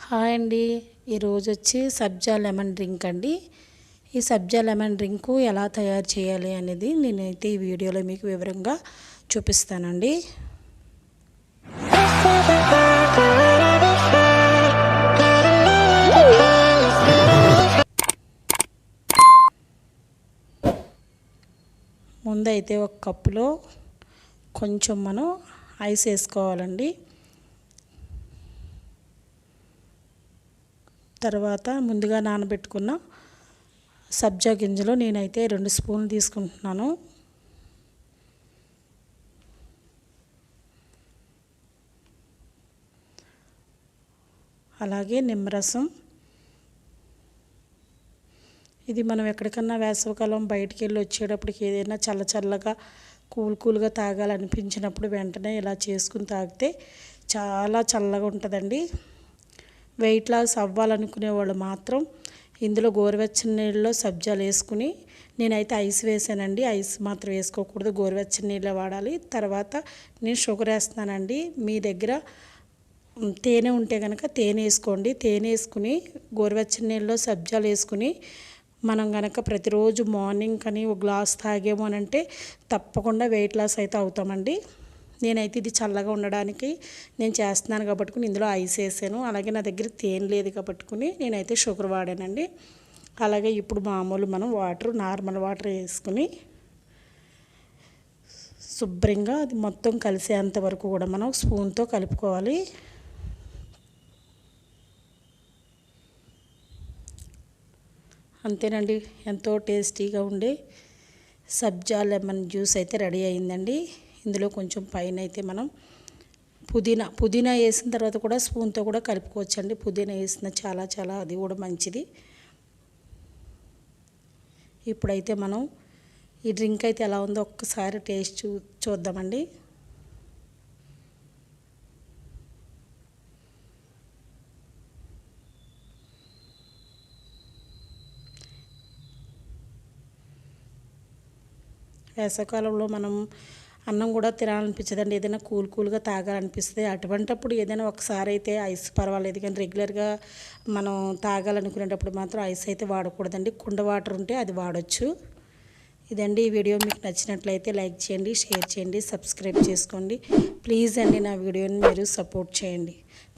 Hi అండి. ఈరోజు వచ్చి సబ్జా లెమన్ డ్రింక్ అండి. ఈ సబ్జా లెమన్ డ్రింక్ ఎలా తయారు చేయాలి అనేది నేనైతే ఈ వీడియోలో మీకు వివరంగా చూపిస్తానండి. ముందైతే ఒక కప్పులో కొంచెం మనం ఐస్ వేసుకోవాలండి. తర్వాత ముందుగా నానబెట్టుకున్న సబ్జా గింజలు నేనైతే 2 స్పూన్లు తీసుకుంటున్నాను. అలాగే నిమ్మరసం. ఇది మనం ఎక్కడికన్నా వేసవికాలం బయటికి వెళ్ళి వచ్చేటప్పటికి ఏదైనా చల్లగా కూల్గా తాగాలనిపించినప్పుడు వెంటనే ఇలా చేసుకుని తాగితే చాలా చల్లగా ఉంటుందండి. వెయిట్ లాస్ అవ్వాలనుకునే వాళ్ళు మాత్రం ఇందులో గోరువెచ్చని నీళ్ళలో సబ్జాలు వేసుకుని, నేనైతే ఐస్ వేసానండి. ఐస్ మాత్రం వేసుకోకూడదు, గోరువెచ్చని నీళ్ళే వాడాలి. తర్వాత నేను షుగర్ వేస్తున్నానండి. మీ దగ్గర తేనె ఉంటే కనుక తేనె వేసుకోండి. తేనె వేసుకుని గోరువెచ్చని నీళ్ళలో సబ్జాలు వేసుకుని మనం కనుక ప్రతిరోజు మార్నింగ్ కానీ ఒక గ్లాస్ తాగేమో అని అంటే తప్పకుండా వెయిట్ లాస్ అయితే అవుతామండి. నేనైతే ఇది చల్లగా ఉండడానికి నేను చేస్తున్నాను కాబట్టి ఇందులో ఐస్ వేసాను. అలాగే నా దగ్గర తేనె లేదు కాబట్టి నేనైతే షుగర్ వాడానండి. అలాగే ఇప్పుడు మామూలు మనం నార్మల్ వాటర్ వేసుకుని శుభ్రంగా అది మొత్తం కలిసేంత వరకు కూడా మనం స్పూన్తో కలుపుకోవాలి. అంతేనండి, ఎంతో టేస్టీగా ఉండే సబ్జా లెమన్ జ్యూస్ అయితే రెడీ అయిందండి. ఇందులో కొంచెం పైన అయితే మనం పుదీనా వేసిన తర్వాత కూడా స్పూన్తో కూడా కలుపుకోవచ్చండి. పుదీనా వేసిన చాలా అది కూడా మంచిది. ఇప్పుడైతే మనం ఈ డ్రింక్ అయితే ఎలా ఉందో ఒక్కసారి టేస్ట్ చూద్దామండి. వేసవికాలంలో మనం అన్నం కూడా తినాలనిపించదండి, ఏదైనా కూల్గా తాగాలనిపిస్తుంది. అటువంటప్పుడు ఏదైనా ఒకసారి అయితే ఐస్ పర్వాలేదు, కానీ రెగ్యులర్గా మనం తాగాలనుకునేటప్పుడు మాత్రం ఐస్ అయితే వాడకూడదండి. కుండ వాటర్ ఉంటే అది వాడచ్చు. ఇదండి ఈ వీడియో. మీకు నచ్చినట్లయితే లైక్ చేయండి, షేర్ చేయండి, సబ్స్క్రైబ్ చేసుకోండి. ప్లీజ్ అండి, నా వీడియోని మీరు సపోర్ట్ చేయండి.